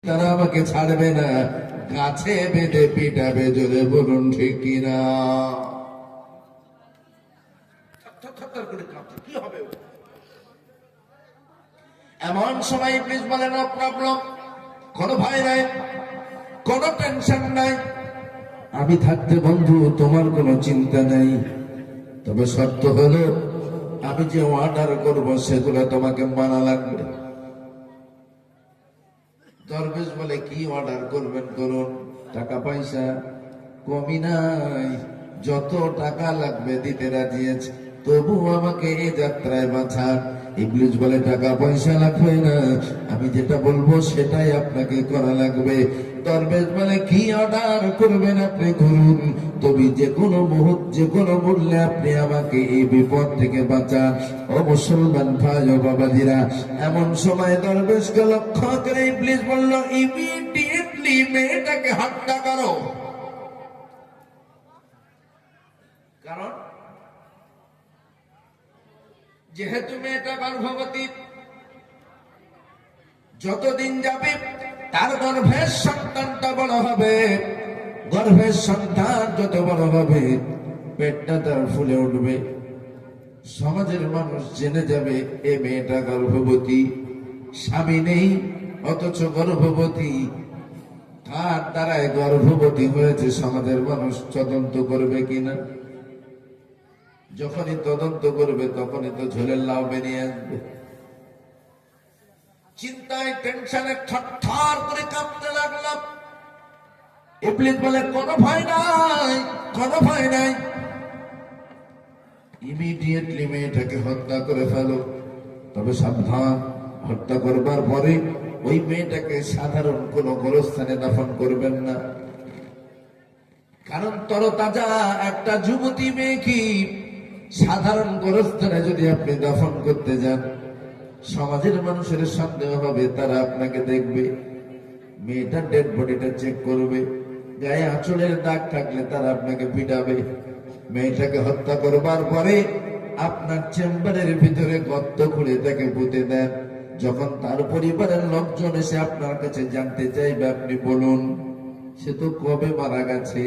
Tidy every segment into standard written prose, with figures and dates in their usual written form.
তারা আমাকে ছাড়বে না, গাছে বেঁধে পিটাবে, জোরে বলুন ঠিক কিনা। কি হবে এমন সময়? ইবলিস বলে নো প্রবলেম, কোনো ভয় নাই, কোনো টেনশন নাই, আমি থাকতে বন্ধু তোমার কোনো চিন্তা নেই। তবে শর্ত হলো আমি যে অর্ডার করবো সেগুলো তোমাকে মানা লাগবে। দরবেশ বলে কি অর্ডার করবেন করুন, টাকা পয়সা কমি নাই, যত টাকা লাগবে দিতে রাজি আছে, তবু আমাকে এই যাত্রায় বাঁচান। ইবলিস বলে টাকা পয়সা লাগবে না, আমি যেটা বলবো সেটাই আপনাকে করা লাগবে। দরবেশ বলে কি অর্ডার করবেন আপনি করুন, তবে যে কোনো মুহূর্ত যে কোনো মূল্যে আপনি আমাকে এই বিপদ থেকে বাঁচান। ও মুসলমান ভাই ও বাবাজিরা, এমন সময় দরবেশকে লক্ষ্য করে ইবলিস বলল, ইমিডিয়েটলি মেয়েটাকে হত্যা করো। কারণ যেহেতু মেয়েটা গর্ভবতী, যতদিন যাবে তার গর্ভের সন্তানটা বড় হবে, গর্ভের সন্তান যত বড় হবে পেটটা তার ফুলে উঠবে, সমাজের মানুষ জেনে যাবে এ মেয়েটা গর্ভবতী, স্বামী নেই অথচ গর্ভবতী, তার দ্বারাই গর্ভবতী হয়েছে, সমাজের মানুষ তদন্ত করবে কিনা? যখনই তদন্ত করবে তখনই তো ঝোলের লাউ বেরিয়ে আসবে। চিন্তায় টেনশনে থরথর করে কাঁপতে লাগলাম। ইবলিস বলে কোনো ভয় নাই, কোনো ভয় নাই, ইমিডিয়েটলি মেয়েটাকে হত্যা করে ফেলো। তবে সাবধান, হত্যা করবার পরে ওই মেয়েটাকে সাধারণ কোনো গোরস্থানে দাফন করবেন না, কারণ তরতাজা একটা যুবতী মেয়ে কি সাধারণ গোরস্থানে যদি আপনি দাফন করতে যান, সমাজের মানুষের সন্দেহ হবে, তারা আপনাকে দেখবে, মেয়েটার ডেড বডিটা চেক করবে, গায়ে আঁচলের দাগ থাকলে তারা আপনাকে পিটাবে। মেয়েটাকে হত্যা করবার পরে আপনার চেম্বারের ভিতরে গর্ত খুঁড়ে তাকে পুঁতে দেন। যখন তার পরিবারের লোকজন এসে আপনার কাছে জানতে চাইবে, আপনি বলুন সে তো কবে মারা গেছে।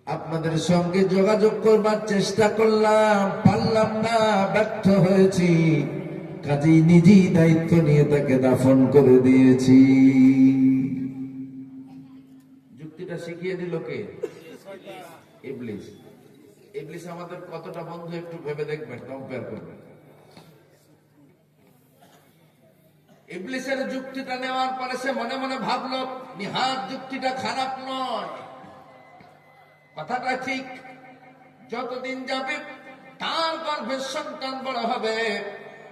আপনাদের সঙ্গে যোগাযোগ করবার চেষ্টা করলাম, পারলাম না, ব্যর্থ হয়েছি, কাজেই নিজেই দায়িত্ব নিয়ে তাকে দাফন করে দিয়েছি। যুক্তিটা শিখিয়ে দিল কে? ইবলিস। ইবলিস আমাদের কতটা বন্ধু একটু ভেবে দেখবেন, কম্পেয়ার করবেন। ইবলিসের যুক্তিটা নেওয়ার পরে সে মনে মনে ভাবলো, নিহাত যুক্তিটা খারাপ নয়, কথাটা ঠিক, যতদিন যাবে তার গর্ভের সন্তান বড় হবে,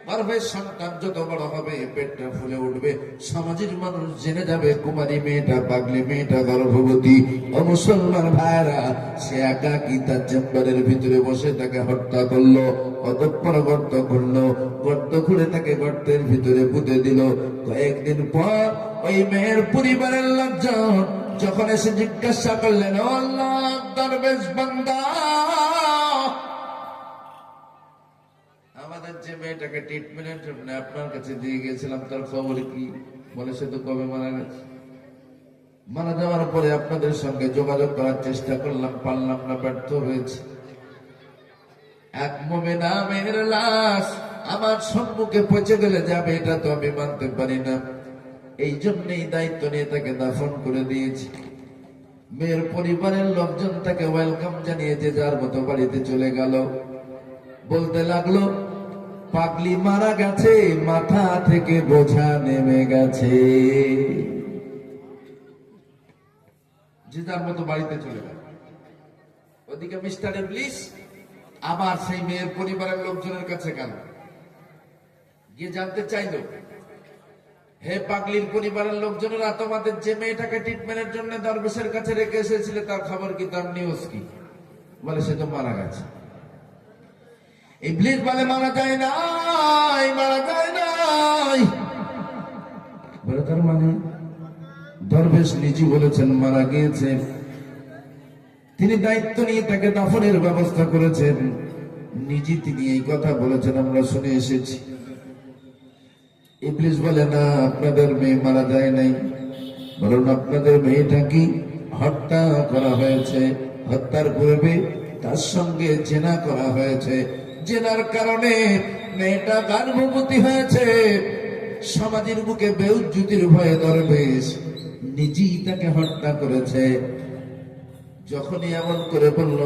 গর্ভের সন্তান যত বড় হবে পেটটা ফুলে উঠবে, সমাজের মানুষ জেনে যাবে কুমারী মেয়েটা, পাগলি মেয়েটা গর্ভবতী। ও মুসলমান ভাইরা, সে একাকী তার চেম্বারের ভিতরে বসে তাকে হত্যা করলো, অতঃপর গর্ত করলো, গর্ত খুঁড়ে তাকে গর্তের ভিতরে পুঁতে দিল। কয়েকদিন পর ওই মেয়ের পরিবারের লোকজন যখন এসে জিজ্ঞাসা করলেন, ও আল্লাহ দরবেশ বান্দা, আমাদের যে মেয়েটাকে ট্রিটমেন্টের জন্য আপনার কাছে দিয়ে গিয়েছিলাম তার খবর কি? বলে সে তো কবে মারা গেছে। মারা যাওয়ার পরে আপনাদের সঙ্গে যোগাযোগ করার চেষ্টা করলাম, পারলাম না, ব্যর্থ হয়েছে। এক মুমিনা মেয়ের লাশ আমার সম্মুখে পচে গেলে যাবে এটা তো আমি মানতে পারি না, এই জন্যই দায়িত্ব নিয়ে তাকে দাফন করে দিয়েছি। মেয়ের পরিবারের লোকজন তাকে ওয়েলকাম জানিয়ে যে যার মতো বাড়িতে চলে গেল। বলতে লাগলো, পাগলি মারা গেছে, মাথা থেকে বোঝা নেমে গেছে, যে যার মতো বাড়িতে চলে গেল। ওদিকে মিস্টার ইবলিস আবার সেই মেয়ের পরিবারের লোকজনের কাছে গেল, গিয়ে জানতে চাইল, হে পাগলির পরিবারের লোকজনেরা, তোমাদের যে মেয়েটাকে ট্রিটমেন্টের জন্য দরবেশের কাছে রেখে এসেছিল তার খবর কি, তার নিউজ কি? বলে সে তো মারা গেছে। ইবলিস বলে মারা যায় নাই, মারা যায় নাই। বলে তার মানে দরবেশ নিজে বলেছেন মারা গিয়েছে, তিনি দায়িত্ব নিয়ে তাকে দাফনের ব্যবস্থা করেছেন, নিজে তিনি এই কথা বলেছেন, আমরা শুনে এসেছি। ইবলিস বলে না, আপনাদের মেয়ে মারা যায় নাই, বরং আপনাদের মেয়েটা কি হত্যা করা হয়েছে। হত্যার পূর্বে তার সঙ্গে জেনা করা হয়েছে। জেনার কারণে মেয়েটা গর্ভবতী হয়েছে। সমাজের বুকে বেউজ্জতির ভয়ে দরবেশ নিজেই তাকে হত্যা করেছে। যখনই এমন করে বলল,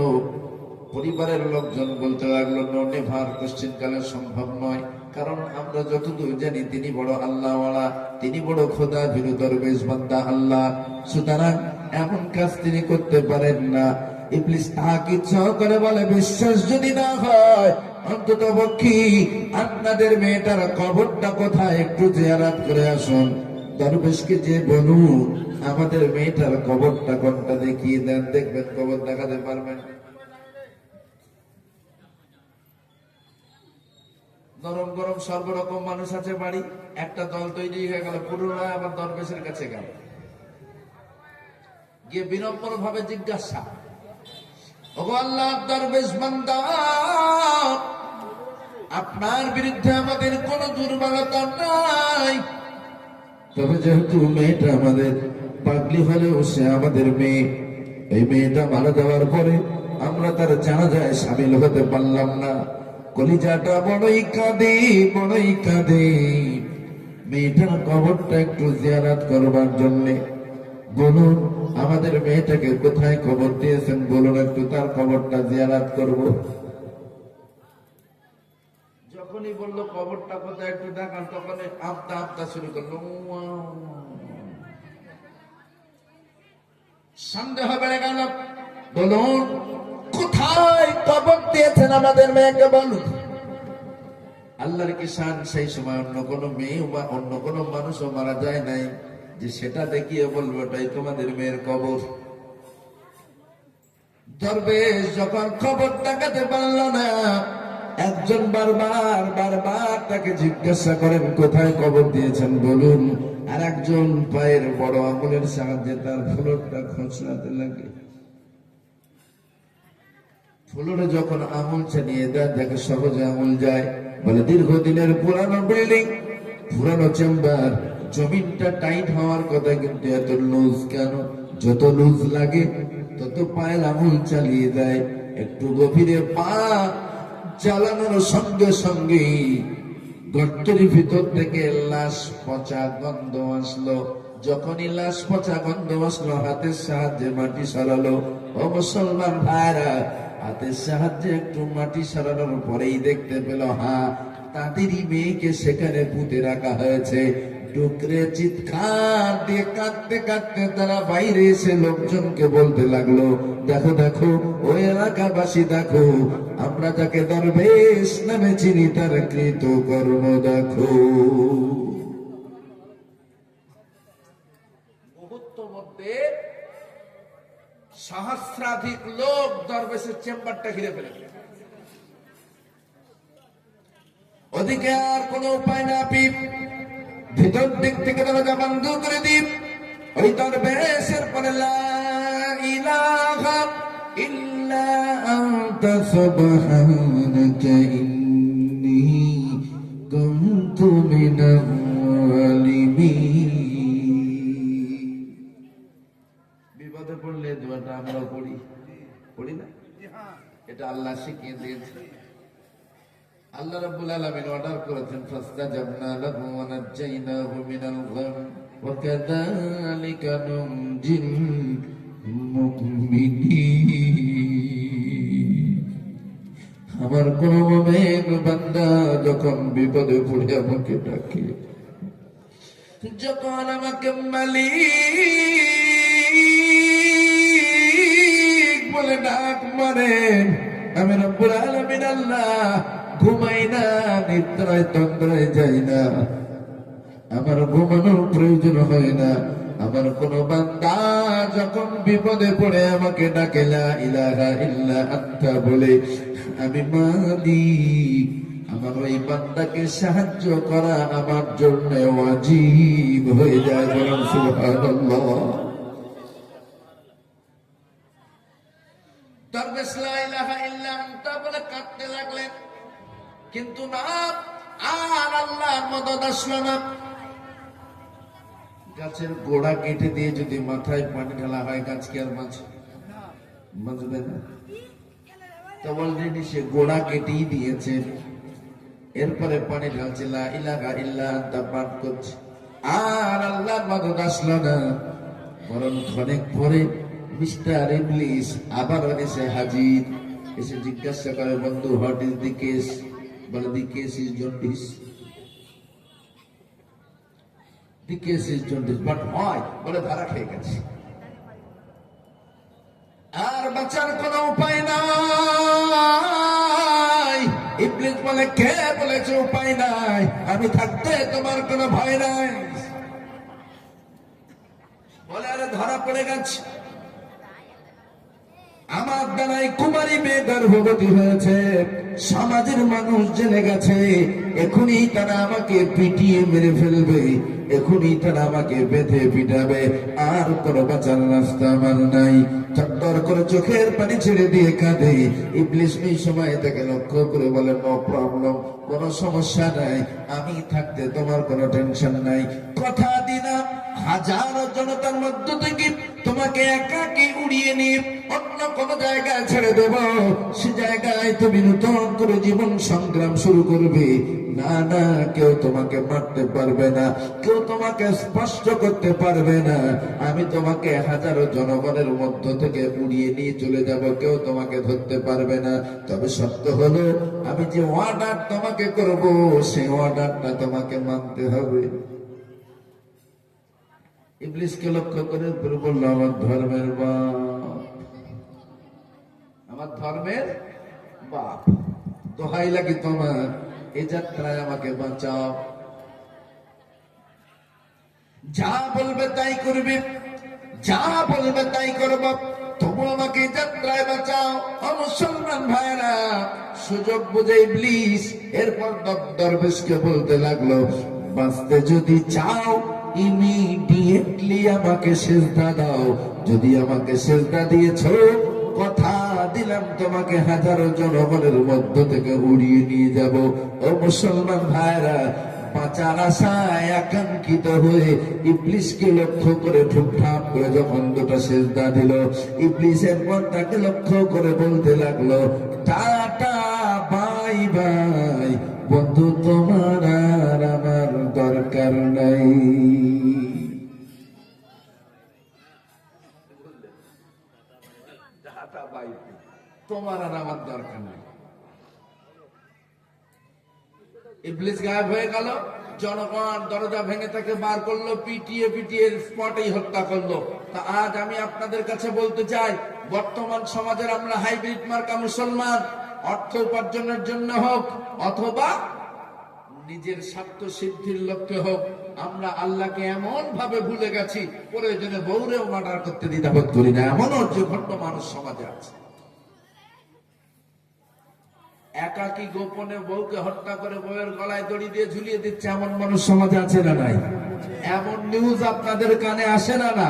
পরিবারের লোকজন বলতে লাগলো, নো নেভার, কোশ্চেন কালে সম্ভব নয়। কারণ আমরা যতদূর জানি তিনি বড় আল্লাহওয়ালা, তিনি বড় খোদা ভীরু দরবেশ বান্দা আল্লাহ, সুতরাং এমন কাজ তিনি করতে পারেন না। ইবলিস তাকে করে বলে, বিশ্বাস যদি না হয় অন্তত পক্ষে আপনাদের মেয়েটার কবরটা কোথায় একটু জিয়ারত করে আসুন। দরবেশকে যে বলুন আমাদের মেয়েটার কবরটা কোনটা দেখিয়ে দেন, দেখবেন কবর দেখাতে পারবেন। নরম গরম সর্বরকম মানুষ আছে বাড়ি, একটা দল তৈরি হয়ে গেল, পুরোটা আবার দরবেশের কাছে গেল, গিয়ে বিনম্র ভাবে জিজ্ঞাসা, ওগো আল্লাহ দরবেশ বান্দা, আপনার বিরুদ্ধে আমাদের কোন দুর্বলতা নাই, তবে যেহেতু মেয়েটা আমাদের পাগলি হলেও সে আমাদের মেয়ে, এই মেয়েটা মারা যাওয়ার পরে আমরা তার জানাজায় সামিল হতে পারলাম না। কলিজাটা বড়ই কাঁদে, বড়ই কাঁদে। মেয়েটার কবরটা একটু জিয়ারত করবার জন্য বলুন, আমাদের মেয়েটাকে কোথায় কবর দিয়েছেন বলুন, একটু তার কবরটা জিয়ারত করব। যখনই বললো কবরটা কোথায় একটু দেখান, তখন আপতা আপতা শুরু করলো। সন্দেহ বেড়ে গেল, বলুন কোথায় কবর দিয়েছেন আমাদের মেয়েকে বলুন। আল্লাহর কি শান, সেই সময় অন্য কোনো মেয়ে বা অন্য কোনো মানুষও মারা যায় নাই যে সেটা দেখিয়ে বলবো এটাই তোমাদের মেয়ের কবর। দরবেশ যখন খবর দেখাতে পারল না, একজন বারবার বারবার তাকে জিজ্ঞাসা করেন, কোথায় কবর দিয়েছেন বলুন। আর একজন পায়ের বড় আঙুলের সাহায্যে তার ফ্লোরটা খোঁচড়াতে লাগে। ফ্লোরে যখন আঙুল চালিয়ে দেয়, দেখে সহজে আঙুল যায়। বলে দীর্ঘদিনের পুরানো বিল্ডিং, পুরানো চেম্বার, জমিনটা টাইট হওয়ার কথা, কিন্তু এত লুজ কেন? যত লুজ লাগে তত পায়ের আঙুল চালিয়ে দেয়। একটু গভীরে পা চালানোর সঙ্গে সঙ্গে গর্তের ভিতর থেকে লাশ পচা গন্ধ আসলো। যখনই লাশ পচা গন্ধ আসলো, হাতের সাহায্যে মাটি সরালো। ও মুসলমান ভাইরা, হাতের সাহায্যে একটু মাটি সরানোর পরেই দেখতে পেল, হ্যাঁ, তাদেরই মেয়েকে সেখানে পুঁতে রাখা হয়েছে। ডুকরে চিৎকার দিয়ে কাঁদতে কাঁদতে তারা বাইরে এসে লোকজনকে বলতে লাগলো, দেখো দেখো ওই এলাকাবাসী, দেখো আমরা যাকে দরবেশ নামে চিনি তার কৃত কর্ম দেখো। মুহূর্ত মধ্যে সহস্রাধিক লোক দরবেশের চেম্বারটা ঘিরে ফেলেছে। ওদিকে আর কোনো উপায় না, পিপ ভিতর দিক থেকে দরজা বন্ধ করে দিন। ওই দরবেশের পরে লা ইলাহা ইল্লা আনতা সুবহানাকা ইন্নী কুনতু মিনাল যালিমিন। বিপদে পড়লে দোয়াটা আমরা পড়ি না? এটা আল্লাহ শিখিয়ে দিয়েছে। আল্লাহ রাব্বুল আলামিন অর্ডার করেছেন, ফাস্তাজাবনা লাহু ওয়া নাজ্জাইনাহু মিনাল গাম ওয়া কাযালিকা নুনজিল মুমিনিন। আমার কোন মুমিন বান্দা যখন বিপদে পড়ে আমাকে ডাকে, যখন আমাকে মালিক বলে ডাক মারেন, আমি রব্বুল আলামিন আল্লাহ ঘুমাই না, নিদ্রায় তন্দ্রায় যাই না, আমার ঘুমানোর প্রয়োজন হয় না। আমার কোন বান্দা যখন বিপদে পড়ে আমাকে ডাকে লা ইলাহা ইল্লা আনতা বলে, আমি মালিক, আমার ওই বান্দাকে সাহায্য করা আমার জন্য ওয়াজিব হয়ে যায়। বলেন সুবহানাল্লাহ। দরবেশ লা ইলাহা ইল্লা আনতা বলে কাঁদতে লাগলেন, কিন্তু না, আর আল্লাহর মদদ আসলো না। গাছের গোড়া কেটে দিয়ে যদি মাথায় পানি ঢালা হয়, গাছ কি আর বাঁচবে না? তো অলরেডি সে গোড়া কেটেই দিয়েছে, এরপরে পানি ঢালছে, লা ইলাহা ইল্লা আনতা পাঠ করছে, আর আল্লাহর মদদ আসলো না। বরং অনেক পরে মিস্টার ইবলিস আবার এসে হাজির, এসে জিজ্ঞাসা করে, বন্ধু, হোয়াট ইজ দি কেস? বলে, the case is jaundice. The case is jaundice, but হয়? বলে, ধারা খেয়ে গেছে, আর বাঁচার কোনো উপায় নাই। ইবলিস বলে, কে বলেছে উপায় নাই? আমি থাকতে তোমার কোনো ভয় নাই। বলে, আরে ধরা পড়ে গেছে, আমার দ্বারাই কুমারী মেয়ে গর্ভবতী হয়েছে, সমাজের মানুষ জেনে গেছে, এখনই তারা আমাকে পিটিয়ে মেরে ফেলবে, এখনই তারা আমাকে বেঁধে পিটাবে, আর কোনো বাঁচার রাস্তা আমার নাই। চট্টর করে চোখের পানি ছেড়ে দিয়ে কাঁদে। ইবলিস এই সময় তাকে লক্ষ্য করে বলে, নো প্রবলেম, কোনো সমস্যা নাই, আমি থাকতে তোমার কোনো টেনশন নাই। কথা দিলাম, হাজারো জনতার মধ্য থেকে তোমাকে একাকে উড়িয়ে নিয়ে অন্য কোন জায়গায় ছেড়ে দেব, সে জায়গায় তুমি নতুন করে জীবন সংগ্রাম শুরু করবে। না না, কেউ তোমাকে মারতে পারবে না, কেউ তোমাকে স্পষ্ট করতে পারবে না। আমি তোমাকে হাজারো জনগণের মধ্য থেকে উড়িয়ে নিয়ে চলে যাব, কেউ তোমাকে ধরতে পারবে না। তবে সত্য হলো, আমি যে অর্ডার তোমাকে করব, সেই অর্ডারটা তোমাকে মানতে হবে। ইবলিসকে লক্ষ্য করে বলল, আমার ধর্মের বাপ, আমার ধর্মের বাপ, দোহাই লাগে তোমার, এই যাত্রায় আমাকে বাঁচাও। যা বলবে তাই করবে, যা বলবে তাই করব, তবু আমাকে যাত্রায় বাঁচাও। ও মুসলমান ভাইরা, সুযোগ বুঝে ইবলিস এরপর দরবেশকে বলতে লাগলো, বাঁচতে যদি চাও ইমিডিয়েটলি আমাকে সেজদা দাও। যদি আমাকে সেজদা দিয়েছো, কথা দিলাম তোমাকে হাজারো জনগণের মধ্য থেকে উড়িয়ে নিয়ে যাব। ও মুসলমান ভাইরা, বাঁচার আশায় আকাঙ্ক্ষিত হয়ে ইবলিসকে লক্ষ্য করে ঠুকঠাক করে যখন দুটো সেজদা দিল, ইবলিসের পর তাকে লক্ষ্য করে বলতে লাগলো, টাটা বাই বাই, বন্ধু, তোমার আর আমার দরকার নাই। তোমার আর আমার দরকার নাই। ইবলিস গায়েব হয়ে গেল, জনগণ দরজা ভেঙে তাকে বার করলো, পিটিয়ে পিটিয়ে স্পটেই হত্যা করলো। তা আজ আমি আপনাদের কাছে বলতে চাই, বর্তমান সমাজের আমরা হাইব্রিড মার্কা মুসলমান, অর্থ উপার্জনের জন্য হোক অথবা নিজের স্বার্থ সিদ্ধির লক্ষ্যে হোক, আমরা আল্লাহকে এমন ভাবে ভুলে গেছি, প্রয়োজনে বউরেও মার্ডার করতে দ্বিধাবোধ করি না। এমনও যে ঘট্ট মানুষ সমাজে আছে, একাকী গোপনে বউকে হত্যা করে বউয়ের গলায় দড়ি দিয়ে ঝুলিয়ে দিচ্ছে, এমন মানুষ সমাজে আছে না নাই? এমন নিউজ আপনাদের কানে আসে না? না,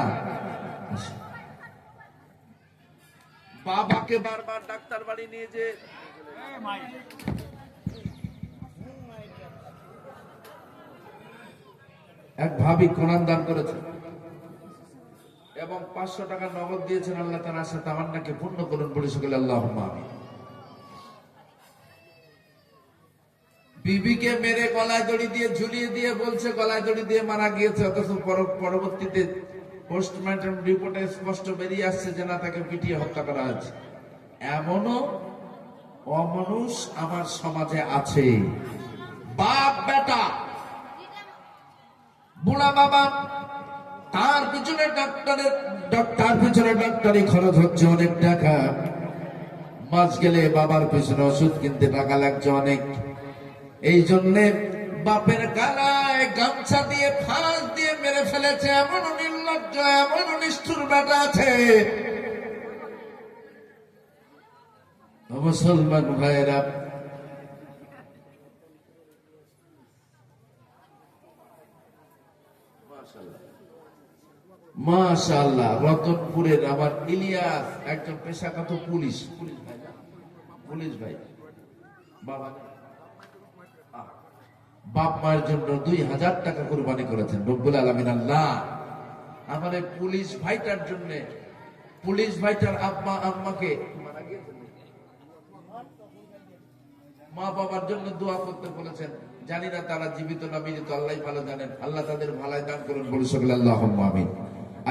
বাবাকে বারবার ডাক্তার বাড়ি নিয়ে যে এক ভাবি কোরআন দান করেছে এবং 500 টাকা নগদ দিয়েছেন, আল্লাহ তার আশা তামান্নাকে পূর্ণ করুন বলে সকলে আল্লাহুম্মা আমিন। বিবিকে মেরে গলায় দড়ি দিয়ে ঝুলিয়ে দিয়ে বলছে গলায় দড়ি দিয়ে মারা গিয়েছে, অথচ পরবর্তীতে পোস্টমর্টম রিপোর্টে স্পষ্ট বেরিয়ে আসছে যে না, তাকে পিটিয়ে হত্যা করা হয়েছে। এমনও অমানুষ আমার সমাজে আছে। বাপ বেটা, বুড়া বাবা, তার পিছনে ডাক্তারি খরচ হচ্ছে অনেক টাকা, মাস গেলে বাবার পিছনে ওষুধ কিনতে টাকা লাগছে অনেক। এই জন্যে বাপের গালায় গামছা দিয়ে ফাঁস দিয়ে মেরে ফেলেছে। এমন নির্লজ্জ, এমন নিষ্ঠুর বেটা আছে। মুসলমান ভাইয়েরা, মাশাআল্লাহ, রতনপুরের আমার ইলিয়াস একজন পেশাগত পুলিশ ভাই, পুলিশ ভাই বাবা, বাপ মায়ের জন্য 2000 টাকা কুরবানি করেছেন রব্বুল আলামিন আল্লাহ। আমার এই পুলিশ ভাইটার জন্য, পুলিশ ভাইটার আব্বা আম্মাকে মা বাবার জন্য দোয়া করতে বলেছেন। জানি না তারা জীবিত না মৃত, আল্লাহ ভালো জানেন। আল্লাহ তাদের ভালাই দান করুন, বলে সকলে আল্লাহুম্মা আমিন।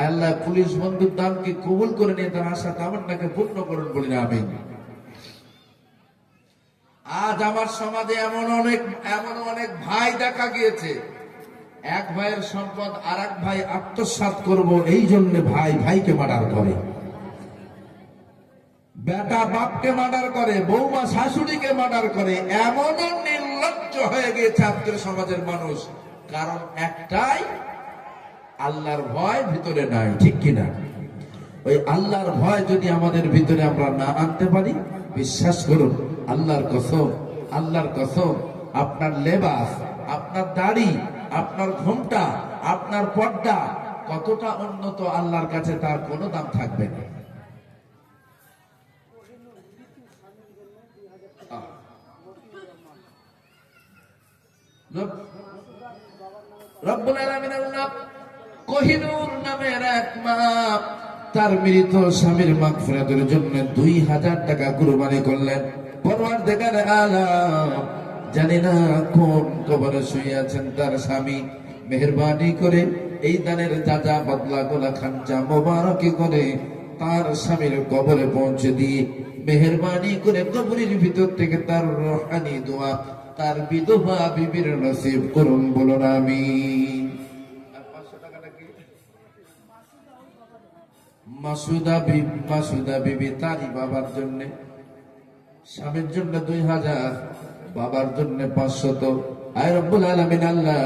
আল্লাহ পুলিশ বন্ধুর দানকে কবুল করে নিয়ে তার আশা তামান্নাকে পূর্ণ করুন, বলি না আমিন। আজ আমার সমাজে এমন অনেক ভাই দেখা গিয়েছে, এক ভাইয়ের সম্পদ আর এক ভাই আত্মসাৎ করব এই জন্য ভাই ভাইকে মার্ডার করে, বেটা বাপকে মার্ডার করে, বৌমা শাশুড়িকে মার্ডার করে। এমন নির্লজ্জ হয়ে গিয়েছে আজকের সমাজের মানুষ। কারণ একটাই, আল্লাহর ভয় ভিতরে নাই, ঠিক কিনা? ওই আল্লাহর ভয় যদি আমাদের ভিতরে আমরা না আনতে পারি, বিশ্বাস করুন আল্লাহর কসম, আল্লাহর কসম, আপনার লেবাস, আপনার দাড়ি, আপনার ঘোমটা, আপনার পর্দা কতটা উন্নত আল্লাহর কাছে তার কোনো দাম থাকবে না। রব্বুল আলামিন আল্লাহ কোহিনূর নামের এক মা তার মৃত স্বামীর মাগফিরাতের জন্য 2000 টাকা কুরবানি করলেন। পরওয়ারদিগার আলাম, জানি না কোন কবরে শুয়ে আছেন তার স্বামী, মেহেরবানি করে এই দানের যা বদলা গোলা খানচা মোবারকি করে তার স্বামীর কবরে পৌঁছে দিয়ে মেহেরবানি করে কবরের ভিতর থেকে তার রূহানি দোয়া তার বিধবা বিবির নসিব করুন, বলুন আমিন। মাসুদা বিবি তারই বাবার জন্য, স্বামীর জন্য 2000, বাবার জন্য 500। আয় রব্বুল আলামিন আল্লাহ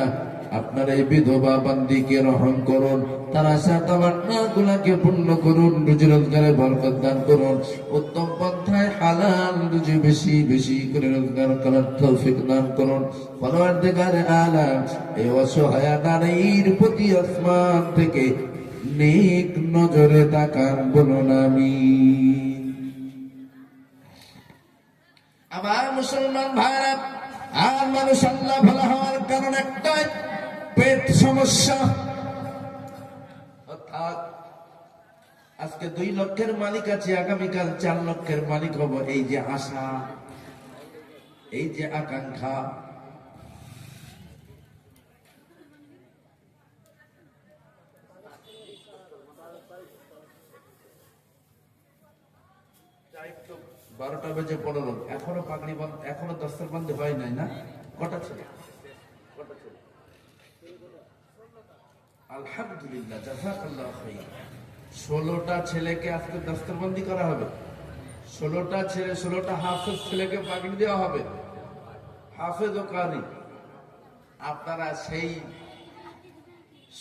আপনার এই বিধবা বান্দিকে রহম করুন, তার আশা তামান্না গুলাকে পূর্ণ করুন, রুজি রোজগারে বরকত দান করুন, উত্তম পন্থায় হালাল রুজি বেশি বেশি করে রোজগার করার তৌফিক দান করুন। পরওয়ারদিগার আলাম এই অসহায় নারীর প্রতি আসমান থেকে নেক নজরে তাকান, বলুন আমিন। আমার মুসলমান ভাইরা, আর মানুষ আল্লাহ ভালো হওয়ার কারণ একটাই, পেট সমস্যা। অর্থাৎ আজকে 2 লক্ষের মালিক আছে, আগামীকাল 4 লক্ষের মালিক হব, এই যে আশা, এই যে আকাঙ্ক্ষা। তো 12টা বেজে 15, এখনো পাগড়ি বন্ধ, এখনো দস্তরবন্দি হয় নাই না? কটা ছিল? আলহামদুলিল্লাহ, জাযাকাল্লাহু খাইর। 16টা ছেলেকে আজকে দস্তরবন্দি করা হবে। 16টা ছেলে, 16টা হাফেজ ছেলেকে পাগড়ি দেওয়া হবে, হাফেজ ও কারি। আপনারা সেই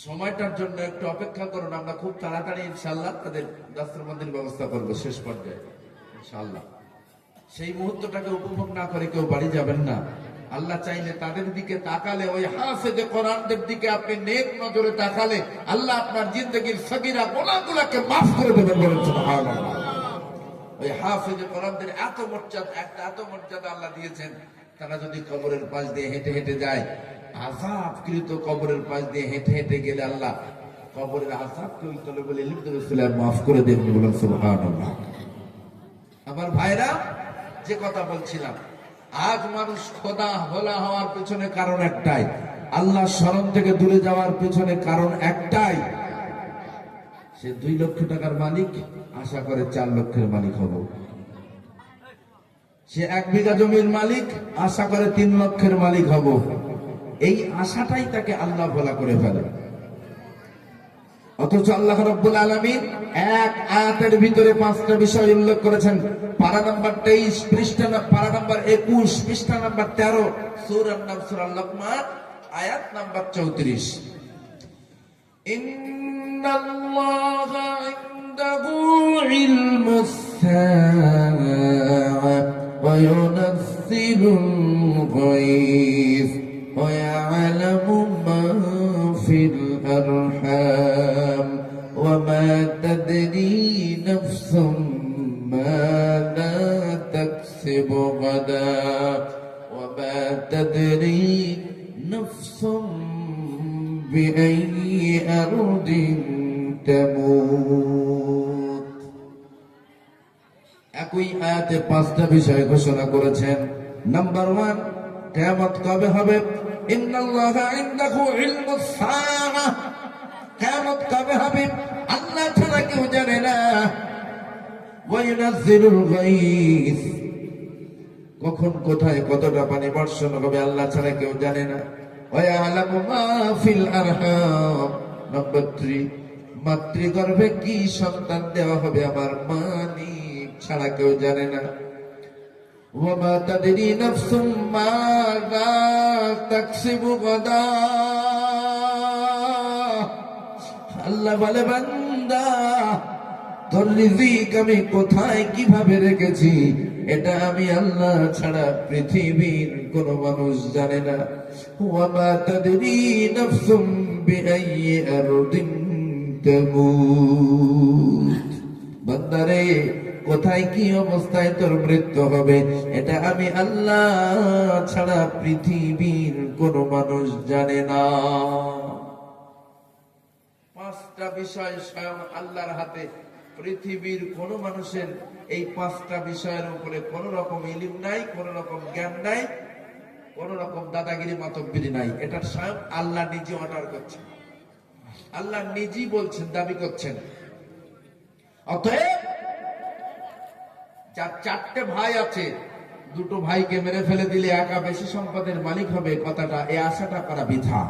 সময়টার জন্য একটু অপেক্ষা করুন, আমরা খুব তাড়াতাড়ি ইনশাআল্লাহ তাদের দস্তরবন্দির ব্যবস্থা করবো শেষ পর্যায়ে ইনশাআল্লাহ। সেই মুহূর্তটাকে উপভোগ না করে কেউ বাড়ি যাবেন না। আল্লাহ চাইলে তাদের দিকে তাকালে, ওই হাফেজে কোরআনদের দিকে আপনি নেক নজরে তাকালে আল্লাহ আপনার জিন্দেগির সগীরা গুনাহগুলোকে মাফ করে দেবেন, বলেন সুবহানাল্লাহ। ওই হাফেজে কোরআনদের এত মর্যাদা আল্লাহ দিয়েছেন, তারা যদি কবরের পাশ দিয়ে হেঁটে হেঁটে যায়, আযাবকৃত কবরের পাশ দিয়ে হেঁটে হেঁটে গেলে আল্লাহ কবরের আযাবকে ওই তলবে লিখতে মাফ করে দেবেন, বলেন সুবহানাল্লাহ। আমার ভাইরা, যে কথা বলছিলাম, আজ মানুষ খোদা ভোলা হওয়ার পেছনে কারণ একটাই, আল্লাহ স্মরণ থেকে দূরে যাওয়ার পেছনে কারণ একটাই, সে 2 লক্ষ টাকার মালিক আশা করে 4 লক্ষের মালিক হব। সে 1 বিঘা জমির মালিক আশা করে 3 লক্ষের মালিক হব। এই আশাটাই তাকে আল্লাহ ভোলা করে ফেলে। অথচ আল্লাহ রাব্বুল আলামিন এক আয়াতের ভিতরে 5টা বিষয় উল্লেখ করেছেন। পারা নাম্বার 23, পারা নাম্বার 21, পৃষ্ঠা নাম্বার 13, সূরার নাম সূরা লোকমান, আয়াত নাম্বার 34। ইন্নাল্লাহা ইনদাহু ইলমুস সাআ ওয়া ইউনাজ্জিলুল গায়স ওয়া ইয়ালামু মা ফিল আরহাম ওয়া মা তাদরি নাফসুম ماذا تكسب غدا وما تدري তামুত। একই আয়াতে 5টা বিষয় ঘোষণা করেছেন। নাম্বার 1, কিয়ামত কবে হবে? ইন্নাল্লাহা ইনদাহু ইলমুস সাআহ। কিয়ামত কবে হবে আল্লাহ ছাড়া কেউ জানে না। ওয়া ইউনাজ্জিলুল গায়স, কখন কোথায় কতটা পানি বর্ষণ হবে আল্লাহ ছাড়া কেউ জানে না। ওয়া ইয়ালামু মা ফিল আরহাম। নাম্বার 3, মাতৃগর্ভে কি সন্তান দেওয়া হবে আমার মালিক ছাড়া কেউ জানে না। ওয়া মা তাদরি নাফসুম মাযা তাকসিবু গাদা। আল্লাহ বলে, বান্দা তোর রিজিক আমি কোথায় কিভাবে রেখেছি এটা আমি আল্লাহ ছাড়া পৃথিবীর কোন মানুষ জানে না। ওয়া মা তাদরি নাফসুম বিআইয়ি আরদিন তামুত। বান্দারে, কোথায় কি অবস্থায় তোর মৃত্যু হবে এটা আমি আল্লাহ ছাড়া পৃথিবীর কোন মানুষ জানে না। 5টা বিষয় স্বয়ং আল্লাহর হাতে। পৃথিবীর কোন মানুষের এই 5টা বিষয়ের উপরে কোন রকম ইলম নাই, কোন রকম জ্ঞান নাই, কোন রকম দাদাগিরি মাতব্বিরি নাই। এটা স্বয়ং আল্লাহ নিজে অর্ডার করছেন, আল্লাহ নিজেই বলছেন, দাবি করছেন। অতএব যার 4টে ভাই আছে, 2টো ভাইকে মেরে ফেলে দিলে একা বেশি সম্পদের মালিক হবে, কথাটা এই আশাটা করা বৃথা।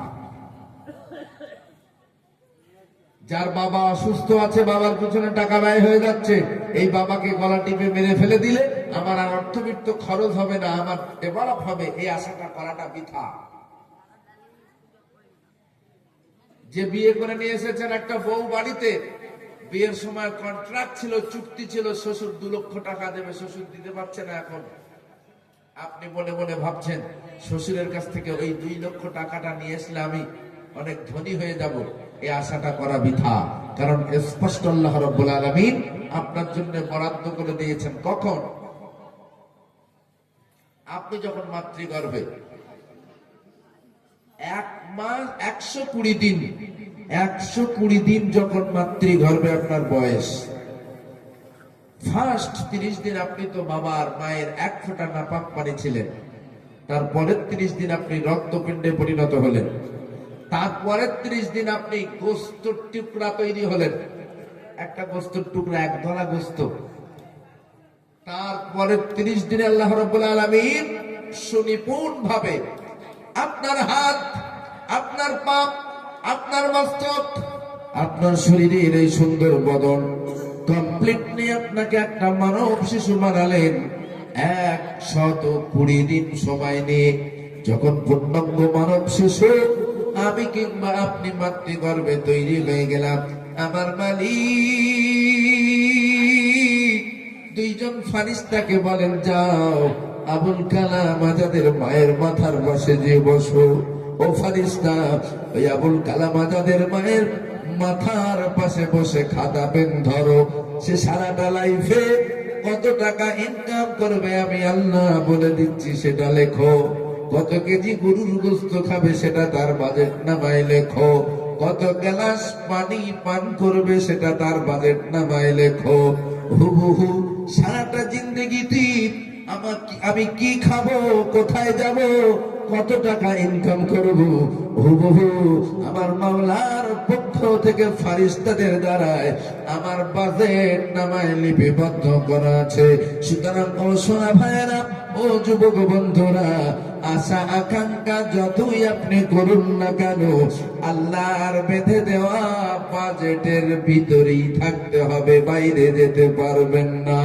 যার বাবা অসুস্থ আছে, বাবার পিছনে টাকা ব্যয় হয়ে যাচ্ছে, এই বাবাকে গলা টিপে মেরে ফেলে দিলে আমার আর অর্থবিত্ত খরচ হবে না, আমার ডেভেলপ হবে, এই আশাটা করাটা বৃথা। যে বিয়ে করে নিয়ে এসেছেন একটা বউ বাড়িতে, বিয়ের সময় কন্ট্রাক্ট ছিল, চুক্তি ছিল, শ্বশুর 2 লক্ষ টাকা দেবে, শ্বশুর দিতে পারছে না। এখন আপনি মনে মনে ভাবছেন শ্বশুরের কাছ থেকে ওই 2 লক্ষ টাকাটা নিয়ে আসলে আমি অনেক ধনী হয়ে যাব, এই আশাটা করা বৃথা। কারণ স্পষ্ট আল্লাহ রাব্বুল আলামিন আপনার জন্য বরাদ্দ করে দিয়েছেন। কখন? আপনি যখন মাতৃগর্ভে 1 মাস 120 দিন, 120 দিন যখন মাতৃগর্ভে আপনার বয়স, ফার্স্ট 30 দিন আপনি তো বাবার মায়ের 1 ফোঁটা নাপাক পানি ছিলেন। তারপরের 30 দিন আপনি রক্তপিণ্ডে পরিণত হলেন। তারপরের 30 দিন আপনি গোস্তের টুকরা তৈরি হলেন, একটা গোস্তের টুকরা, 1 ধলা গোস্ত। তারপরের 30 দিনে আল্লাহ রাব্বুল আলামিন সুনিপুণ ভাবে আপনার হাত, আপনার পা, আপনার মস্তক, আপনার শরীরের এই সুন্দর বদন কমপ্লিটলি আপনাকে একটা মানব শিশু বানালেন। 120 দিন সময় নিয়ে যখন পূর্ণাঙ্গ মানব শিশু আমি কিংবা আপনি মাতৃগর্ভে তৈরি হয়ে গেলাম, আমার মালিক 2 জন ফারিস্তাকে বলেন, যাও আবুল কালাম আজাদের মায়ের মাথার পাশে যে বসো। ও ফারিস্তা, ওই আবুল কালাম আজাদের মায়ের মাথার পাশে বসে খাতা পেন ধরো। সে সারাটা লাইফে কত টাকা ইনকাম করবে আমি আল্লাহ বলে দিচ্ছি, সেটা লেখো। কত কেজি গরুর গোস্ত খাবে সেটা তার বাজেট নামায় লেখো। কত গ্লাস পানি পান করবে সেটা তার বাজেট নামায় লেখো। হুবহু সারাটা জিন্দেগিতে আমি কি খাবো, কোথায় যাব, কত টাকা ইনকাম করব, হুবহু আমার মাওলার পক্ষ থেকে ফারিস্তাদের দ্বারায় আমার বাজেট নামায় লিপিবদ্ধ করা আছে। সুতরাং ও সোনা ভাইয়েরা, ও যুবক বন্ধুরা, আশা আকাঙ্ক্ষা যতই আপনি করুন না কেন, আল্লাহর বেঁধে দেওয়া বাজেটের ভিতরেই থাকতে হবে, বাইরে যেতে পারবেন না।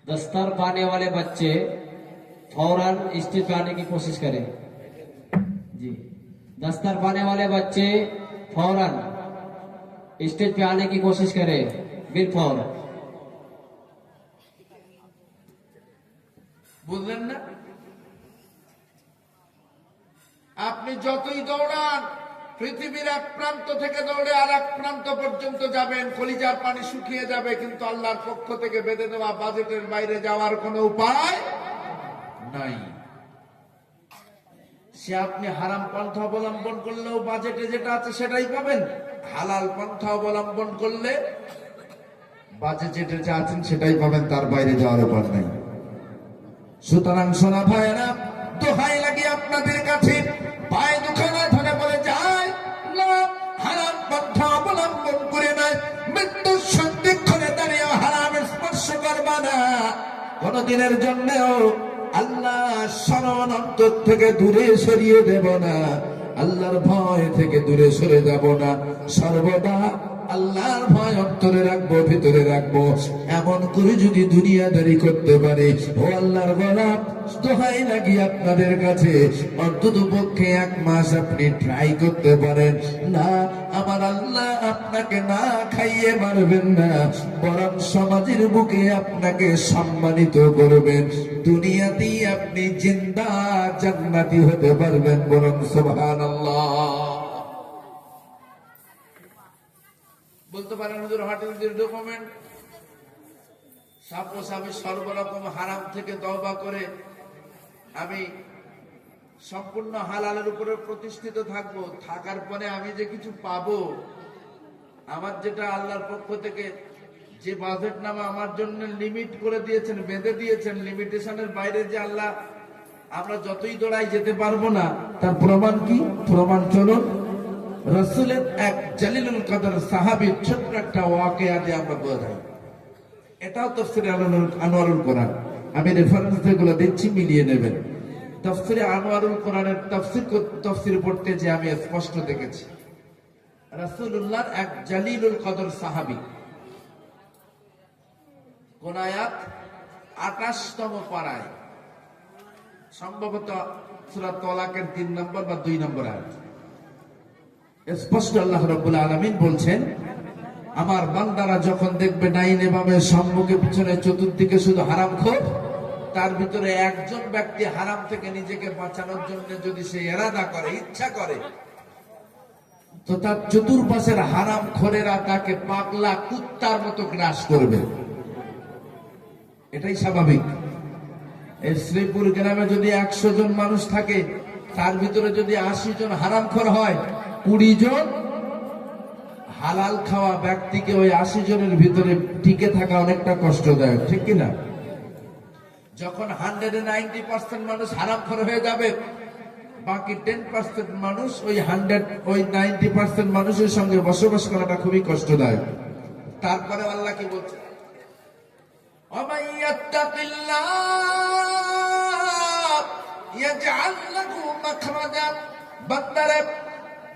दस्तर पाने वाले बच्चे फौरन स्टेज पे आने की कोशिश करें। जी, दस्तर पाने वाले बच्चे फौरन स्टेज पे आने की कोशिश करें, बिल फौर। বুঝলেন না? আপনি যতই দৌড়ান, পৃথিবীর 1 প্রান্ত থেকে দৌড়ে আর 1 প্রান্ত পর্যন্ত যাবেন, কলিজার পানি শুকিয়ে যাবে, কিন্তু আল্লাহর পক্ষ থেকে বেঁধে দেওয়া বাজেটের বাইরে যাওয়ার কোনো উপায় নাই। সে আপনি হারাম পন্থা অবলম্বন করলেও বাজেটে যেটা আছে সেটাই পাবেন, হালাল পন্থা অবলম্বন করলে বাজেটে যেটা আছেন সেটাই পাবেন, তার বাইরে যাওয়ার উপায় নাই। সুতরাং সোনা ভাইয়েরা, দোহাই লাগে আপনাদের কাছে, পায়ে দুখানা ধরে বলে যায় না, হারাম পন্থা অবলম্বন করে নয়, মৃত্যুর সন্ধিক্ষণে দাঁড়িয়ে হারামের স্পর্শ করবা না। কোনদিনের জন্যেও আল্লাহ স্মরণ অন্তর থেকে দূরে সরিয়ে দেব না, আল্লাহর ভয় থেকে দূরে সরে যাব না, সর্বদা আল্লাহর ভয় অন্তরে রাখবো, ভিতরে রাখবো। এমন করে যদি দুনিয়াদারি করতে পারে, ও আল্লাহর গোলাম, দোহাই লাগি আপনাদের কাছে, অন্তত পক্ষে 1 মাস আপনি ট্রাই করতে পারেন না। আমার আল্লাহ আপনাকে না খাইয়ে মারবেন না, বরং সমাজের বুকে আপনাকে সম্মানিত করবেন, দুনিয়াতেই আপনি জিন্দা জান্নাতি হতে পারবেন, বরং সুবহানাল্লাহ। বলতে পারেন হুজুর, হাদিসের ডকুমেন্ট। সাপোজ আমি সর্বরকম হারাম থেকে তওবা করে আমি সম্পূর্ণ হালালের উপরে প্রতিষ্ঠিত থাকবো, থাকার পরে আমি যে কিছু পাবো, আমার যেটা আল্লাহর পক্ষ থেকে যে বাজেট নামা আমার জন্য লিমিট করে দিয়েছেন, বেঁধে দিয়েছেন, লিমিটেশনের বাইরে যে আল্লাহ আমরা যতই দৌড়াই যেতে পারবো না, তার প্রমাণ কি? প্রমাণ চলুন রাসূলের এক জালিলুল কদর সাহাবীর ছোট্ট একটা ওয়াকিয়া দিয়ে আমরা বোঝাই। এটাও তাফসীরে আনোয়ারুল কোরআন, আমি রেফারেন্স যেগুলো দিচ্ছি মিলিয়ে নেবেন। তাফসীরে আনোয়ারুল কোরআনের তাফসীর পড়তে যে আমি স্পষ্ট দেখেছি, রাসূলুল্লাহর এক জালিলুল কদর সাহাবী, কোন আয়াত 28তম পারায়, সম্ভবত সূরা তালাকের 3 নম্বর বা 2 নম্বর আয়াত, স্পষ্ট আল্লাহ রাব্বুল আলামিন বলছেন, আমার বান্দারা যখন দেখবে ডাইনে বামে সম্মুখে পিছনে চতুর্দিকে শুধু হারামখোর, তার ভিতরে একজন ব্যক্তি হারাম থেকে নিজেকে বাঁচানোর জন্য যদি সে ইরাদা করে, ইচ্ছা করে, তো তার চতুর্পাশের হারামখোরেরা তাকে পাগলা কুত্তার মতো গ্রাস করবে। এটাই স্বাভাবিক। এই শ্রীপুর গ্রামে যদি 100 জন মানুষ থাকে, তার ভিতরে যদি 80 জন হারামখোর হয়, 20 জন হালাল খাওয়া ব্যক্তিকে ওই 80 জনের ভিতরে টিকে থাকা অনেকটা কষ্টদায়ক, ঠিক কিনা? যখন 190% মানুষ হারামখোর হয়ে যাবে, বাকি 10% মানুষ ওই 90% মানুষের সঙ্গে বসবাস করাটা খুবই কষ্টদায়ক। তারপরে আল্লাহ কি বলছে? وَمَن يَتَّقِ اللَّهَ يَجْعَلْ لَهُ مَخْرَجًا। বান্দারে,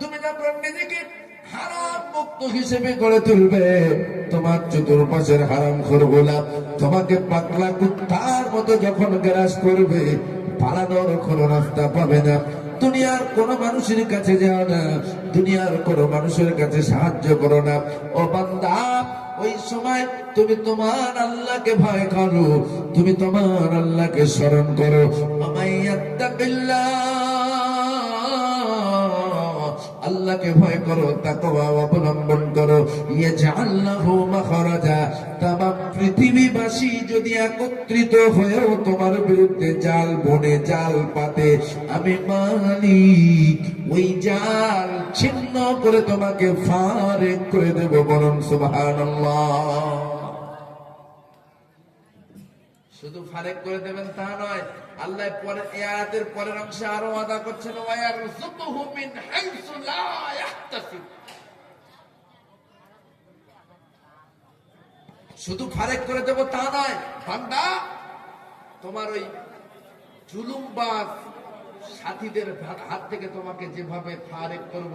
তুমি যখন নিজেকে হারাম মুক্ত হিসেবে গড়ে তুলবে, তোমার চতুর্পাশের হারামখোরগুলা তোমাকে পাগলা কুত্তার মতো যখন গ্রাস করবে, পালানোর কোনো রাস্তা পাবে না। দুনিয়ার কোন মানুষের কাছে যাও না, দুনিয়ার কোন মানুষের কাছে সাহায্য করো না। ও বান্দা, ওই সময় তুমি তোমার আল্লাহকে ভয় করো, তুমি তোমার আল্লাহকে স্মরণ করো। আল্লাহকে ভয় করো, তাকওয়া অবলম্বন করো। ইয়াজআল লাহু মাখরাজা। তামাম পৃথিবীবাসী যদি একত্রিত হয়েও তোমার বিরুদ্ধে জাল বুনে, জাল পাতে, আমি মালিক ওই জাল ছিন্ন করে তোমাকে ফারেক করে দেব, বরং সুবহানাল্লাহ। শুধু ফারেক করে দেবেন তা নয়, আল্লাহ পরের আয়াতের পরের অংশে আরো ওয়াদা করছেন, ওয়ায়ারযুকুহু মিন হাইসু লা ইয়াহতাসিব। শুধু ফারেক করে দেব তা নয়, বান্দা, তোমার ওই জুলুমবাজ সাথীদের হাত থেকে তোমাকে যেভাবে ফারেক করব,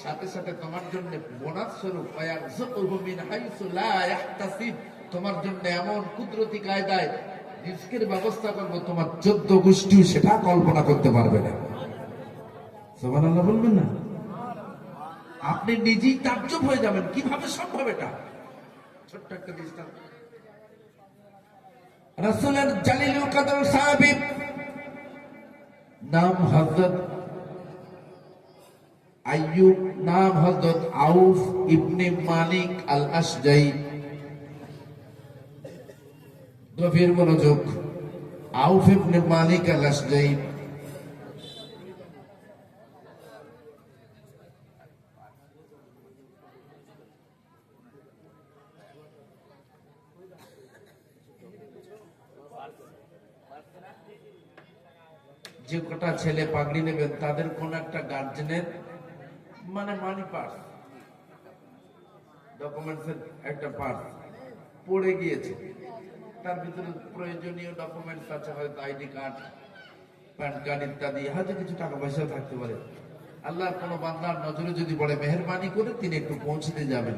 সাথে সাথে তোমার জন্য বোনাস স্বরূপ ওয়ায়ারযুকুহু মিন হাইসু লা ইয়াহতাসিব, তোমার জন্য এমন কুদরতি কায়দায় রিজকের ব্যবস্থা করব, তোমার 14 গোষ্ঠী সেটা কল্পনা করতে পারবে না। সুবহানাল্লাহ বলবেন না? আপনি নিজেই তাজ্জব হয়ে যাবেন, কিভাবে সম্ভব এটা। ছোট্ট একটা দৃষ্টান্ত, রাসূলের জালিলুল কদর সাহাবী, নাম হযরত আইয়ুব, নাম হযরত আউফ ইবনে মালিক আল আশজাই। গভীর মনোযোগ। আউফ ইবনে মালিক আল আশজাই যে কটা ছেলে পাগড়ি নেবেন তাদের কোন একটা গার্জেনের মানে মানি পার্স, ডকুমেন্টসের একটা পার্স পড়ে গিয়েছে, তার ভিতরে প্রয়োজনীয় ডকুমেন্টস আছে, হয়তো আইডি কার্ড, প্যান কার্ড ইত্যাদি, হয়তো কিছু টাকা পয়সা থাকতে পারে। আল্লাহর কোনো বান্দার নজরে যদি পড়ে, মেহেরবানি করে তিনি একটু পৌঁছতে যাবেন।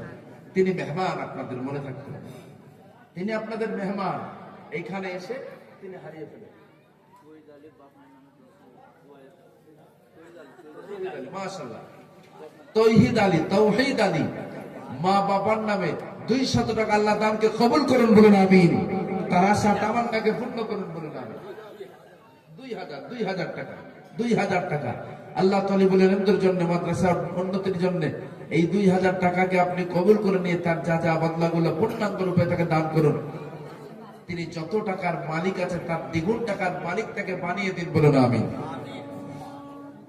তিনি মেহমান, আপনাদের মনে থাকতে হবে, তিনি আপনাদের মেহমান। এইখানে এসে তিনি হারিয়ে ফেলেন। মাশাআল্লাহ, তৌহিদ আলী, তাওহীদ আলী, মা বাবার নামে 200 টাকা আল্লাহ দানকে কবুল করুন, বলুন আমিন। তার আশা তামান্নাকে পূর্ণ করুন, বলুন আমিন। 2000 টাকা, 2000 টাকা আল্লাহ তাআলা বলেন এদের জন্য, মাদ্রাসার উন্নতির জন্য এই 2000 টাকাকে আপনি কবুল করে নিয়ে তার যা যা বদলাগুলো পূর্ণাঙ্গ রূপে তাকে দান করুন। তিনি যত টাকার মালিক আছে তার দ্বিগুণ টাকার মালিক তাকে বানিয়ে দিন, বলুন আমিন।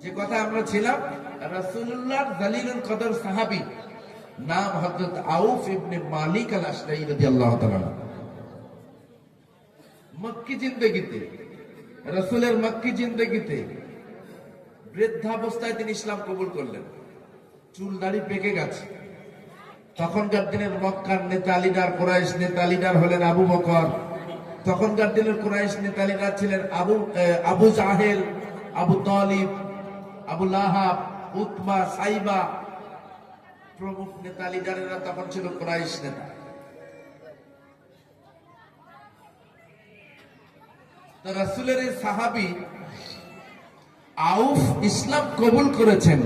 যে কথা আমরা ছিলাম, রাসূলুল্লাহ জালিলুল কদর সাহাবী, নাম হযরত আউফ ইবনে মালিক আল আশজাঈ রাদিয়াল্লাহু তাআলা। মক্কি জিন্দেগিতে, রাসূলের মক্কি জিন্দেগিতে বৃদ্ধাবস্থায় তিনি ইসলাম কবুল করলেন। চুল দাড়ি পেকে গেছে। তখনকার দিনের মক্কার নেতা লিডার, কুরাইশ নেতা লিডার হলেন আবু বকর। তখনকার দিনের কুরাইশ নেতা লিডার ছিলেন আবু জাহেল, আবু তালিব, আবু লাহাব, উতবা, সাইবা প্রমুখ নেতা লিডারেরা তখন ছিল কুরাইশ নেতা। তো রাসূলের এই সাহাবী আউফ ইসলাম কবুল করেছেন,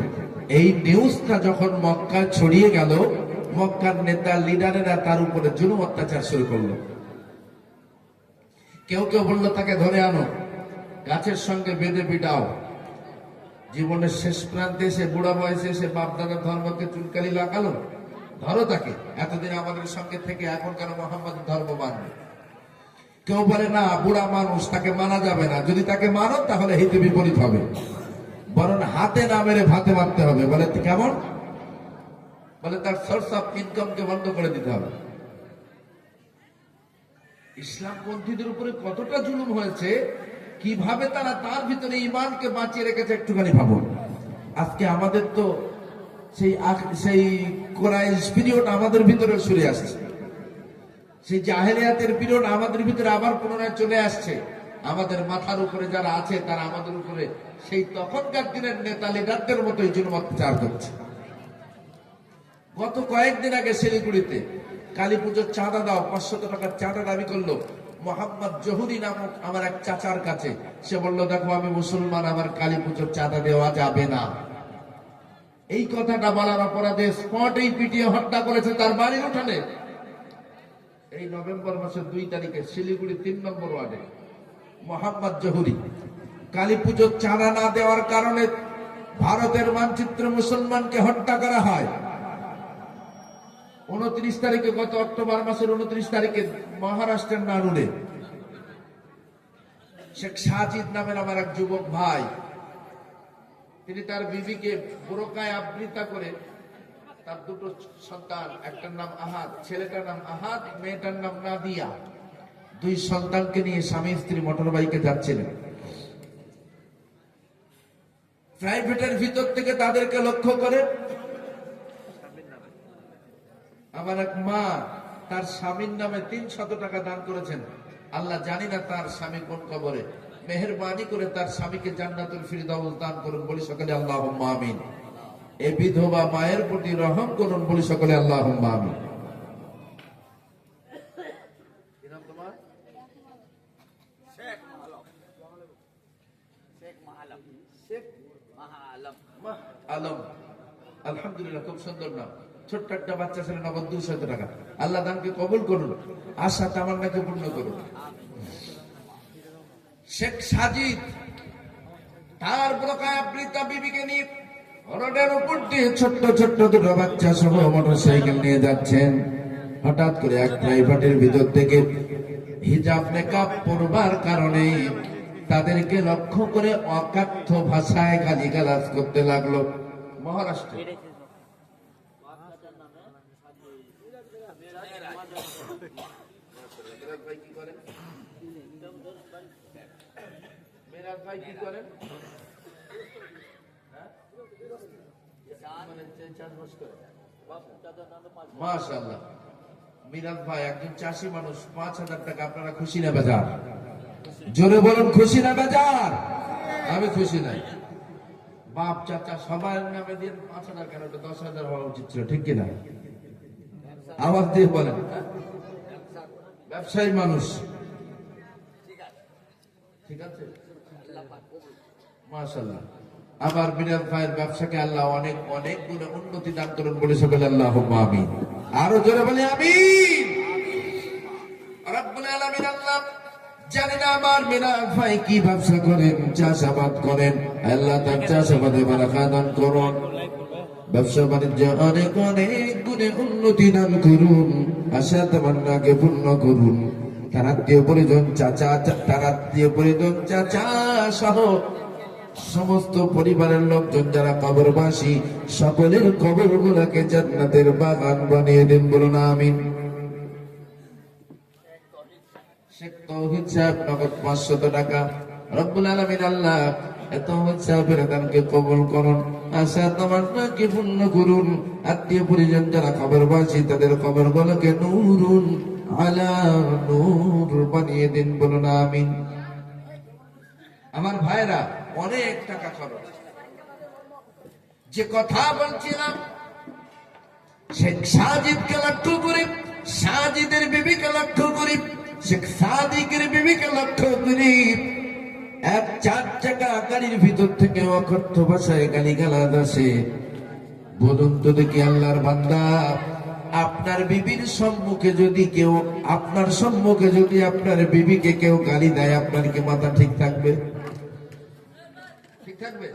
এই নিউজটা যখন মক্কায় ছড়িয়ে গেল, মক্কার নেতা লিডারেরা তার উপরে জুলুম অত্যাচার শুরু করলো। কেউ কেউ বললো তাকে ধরে আনো, গাছের সঙ্গে বেঁধে পিটাও। জীবনের শেষ প্রান্তে এসে, বুড়া বয়সে এসে বাপদাদার ধর্মকে চুলকালি লাগালো, ধরো তাকে, এতদিন আমাদের সঙ্গে থেকে এখন কেন মুহাম্মাদের ধর্ম মানবে। কেউ বলে না, বুড়া মানুষ, তাকে মানা যাবে না, যদি তাকে মানো তাহলে হিতে বিপরীত হবে, বরং হাতে না মেরে ভাতে মারতে হবে। বলে কেমন? বলে তার সোর্স অফ ইনকামকে বন্ধ করে দিতে হবে। ইসলামপন্থীদের উপরে কতটা জুলুম হয়েছে, কিভাবে তারা তার ভিতরে ঈমানকে বাঁচিয়ে রেখেছে একটুখানি ভাবুন। আজকে আমাদের তো সেই কুরাইশ পিরিয়ড আমাদের ভিতরে সরে আসছে, সেই জাহেলিয়াতের পিরিয়ড আমাদের ভিতরে আবার পুনরায় চলে আসছে। আমাদের মাথার উপরে যারা আছে তারা আমাদের উপরে সেই তখনকার দিনের নেতা লিডারদের মতোই জুলুম অত্যাচার করছে। গত কয়েকদিন আগে শিলিগুড়িতে কালী পুজোর চাঁদা দাও, 500 টাকার চাঁদা দাবি করলো মোহাম্মদ জহুরি নামক আমার এক চাচার কাছে। সে বলল, দেখো আমি মুসলমান, আমার কালী পুজোর চাঁদা দেওয়া যাবে না। এই কথাটা বলার অপরাধে স্পটেই পিটিয়ে হত্যা করেছে তার বাড়ির উঠানে। এই নভেম্বর মাসের 2 তারিখে শিলিগুড়ি 3 নম্বর ওয়ার্ডে মোহাম্মদ জহুরি কালী পুজোর চাঁদা না দেওয়ার কারণে ভারতের মানচিত্রে মুসলমানকে হত্যা করা হয়। 29 তারিখে, গত অক্টোবর মাসের 29 তারিখে মহারাষ্ট্রের নানুরে শেখ সাজিদ নামের আমার এক যুবক ভাই, তিনি তার বিবিকে বোরকায় আবৃতা করে তার 2টো সন্তান, একটার নাম আহাদ, ছেলেটার নাম আহাদ, মেয়েটার নাম নাদিয়া, 2 সন্তানকে নিয়ে স্বামী স্ত্রী মোটর বাইকে যাচ্ছিলেন। প্রাইভেটের ভিতর থেকে তাদেরকে লক্ষ্য করে আমার এক মা তার স্বামীর নামে 300 টাকা দান করেছেন। আল্লাহ জানি না তার স্বামী কোন কবরে, মেহেরবানি করে তার স্বামীকে জান্নাতুল ফিরদাউস দান করুন, বলি সকলে আল্লাহুম্মা আমিন। এ বিধবা মায়ের প্রতি রহম করুন, বলি সকলে আল্লাহুম্মা আমিন। কি নাম তোমার? শেখ আলম। আলহামদুলিল্লাহ, খুব সুন্দর নাম। ছোট্ট একটা বাচ্চা ছেলে, নগদ 200 টাকা। আল্লাহ দানকে কবুল করুন, আশা তামান্নাকে পূর্ণ করুন। শেখ সাজিদ তার বোরকায় আবৃতা বিবিকে নিয়ে রোডের উপর দিয়ে ছোট্ট ছোট্ট 2 বাচ্চা সহ মোটরসাইকেল নিয়ে যাচ্ছেন। হঠাৎ করে এক প্রাইভেটের ভিতর থেকে হিজাব নেকাব পরবার কারণে তাদেরকে লক্ষ্য করে অকাথ্য ভাষায় গালিগালাজ করতে লাগলো। মহারাষ্ট্র মিরাজ ভাই কি করেন? মাশাআল্লাহ, মিরাজ ভাই একজন চাষি মানুষ। 5,000 টাকা আপনারা খুশি না বেজার? জোরে বলুন, খুশি না বেজার? আমি খুশি নাই। বাপ চাচা সবার নামে দিয়ে 5,000 কেন, 10,000 হওয়া উচিত ছিল, ঠিক কিনা? আওয়াজ দিয়ে বলেন। ব্যবসায়ী মানুষ, ঠিক আছে, মাশাআল্লাহ। আবার মিরাজ ভাইয়ের ব্যবসাকে আল্লাহ অনেক অনেক গুণে উন্নতি দান করুন বলে সকলে আল্লাহুম্মা আমিন। আরো জোরে বলে আমিন। রব্বুল আলামিন আল্লাহ জানি না আমার মিরাজ ভাই কি ব্যবসা করেন, চাষাবাদ করেন, আল্লাহ তার চাষাবাদে বারাকা দান করুন, ব্যবসা বাণিজ্য অনেক অনেক গুণে উন্নতি দান করুন, আশা তামান্নাকে পূর্ণ করুন। তার আত্মীয় পরিজন চাচা, তার আত্মীয় পরিজন চাচা সহ সমস্ত পরিবারের লোকজন যারা কবরবাসী, সকলের কবরগুলোকে জান্নাতের বাগান বানিয়ে দিন, বলুন আমিন। শেখ তৌহিদ সাহেব নগদ 500 টাকা। রব্বুল আলামিন আল্লাহ তৌহিদ সাহেবের দানকে কবুল করুন, আশা তামান্নাকে পূর্ণ করুন। আত্মীয় পরিজন যারা কবরবাসী, তাদের কবরগুলোকে নূরুন আলা নূর বানিয়ে দিন, বলুন আমিন। আমার ভাইরা অনেক টাকা খরচ। যে কথা বলছিলাম, শেখ সাজিদকে লক্ষ্য করে, সাজিদের বিবিকে লক্ষ্য করে, শেখ সাদিকের বিবিকে লক্ষ্য করে, এক 4 চাকা গাড়ির ভিতর থেকে অকথ্য ভাষায় গালিগালাজ আসে। বলুন তো দেখি আল্লাহর বান্দা, আপনার বিবির সম্মুখে যদি কেউ, আপনার সম্মুখে যদি আপনার বিবিকে কেউ গালি দেয়, আপনার কি মাথা ঠিক থাকবে? ঠিক থাকবে?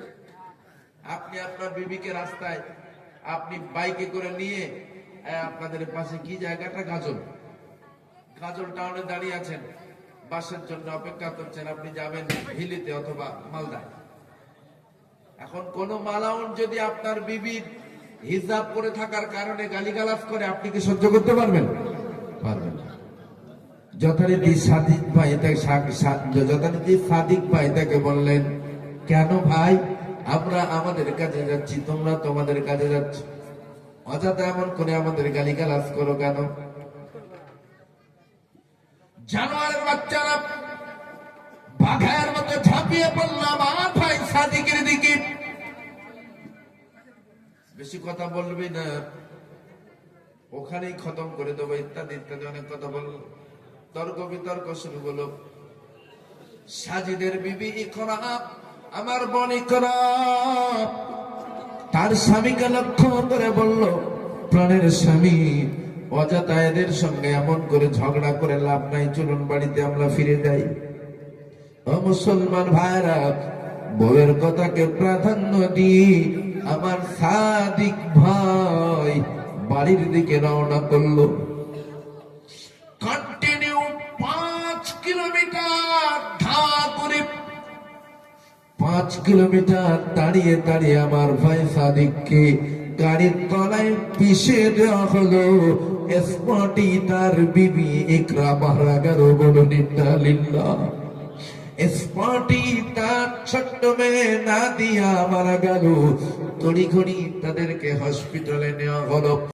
আপনি আপনার বিবিকে রাস্তায়, আপনি বাইকে করে নিয়ে, আপনাদের পাশে কি জায়গাটা, গাজল, গাজল টাউনে দাঁড়িয়ে আছেন, বাসের জন্য অপেক্ষা করছেন, আপনি যাবেন হিলিতে অথবা মালদায়। এখন কোন মালাউন যদি আপনার বিবির হিজাব করে থাকার কারণে গালিগালাজ করে, আপনি কি সহ্য করতে পারবেন? পারবেন না। যথারীতি সাদিক ভাই যথারীতি সাদিক ভাই তাকে বললেন, কেন ভাই, আমরা আমাদের কাজে যাচ্ছি, তোমরা তোমাদের কাজে যাচ্ছ, অযথা এমন করে আমাদের গালিগালাজ করো কেন? জানোয়ারের বাচ্চারা বাঘের মতো ঝাঁপিয়ে পড়লাম আমার ভাই সাদিকের দিকে। বেশি কথা বলবি না, ওখানেই খতম করে দেবো, ইত্যাদি ইত্যাদি অনেক কথা বলল। তর্ক বিতর্ক শুরু হলো। সাজিদের বিবি ইকরা, আমার বোন ইকরা, তার স্বামীকে লক্ষ্য করে বলল, প্রাণের স্বামী, অযথা এদের সঙ্গে এমন করে ঝগড়া করে লাভ নাই, চলুন বাড়িতে আমরা ফিরে যাই। ও মুসলমান ভাইরা, বউয়ের কথাকে প্রাধান্য দিয়ে আমার সাদিক ভাই বাড়ির দিকে রওনা করলো। কন্টিনিউ 5 কিলোমিটার ধাওয়া করে, 5 কিলোমিটার দাঁড়িয়ে দাঁড়িয়ে আমার ভাই সাদিককে গাড়ির তলায় পিষে দেওয়া হলো। স্পটি তার বিবি ইকরা মারা গেল, বলুন ইন্না লিল্লাহ। স্পটি তার ছোট্ট মেয়ে নাদিয়া মারা গেল। তড়িঘড়ি তাদেরকে হসপিটালে নেওয়া হলো।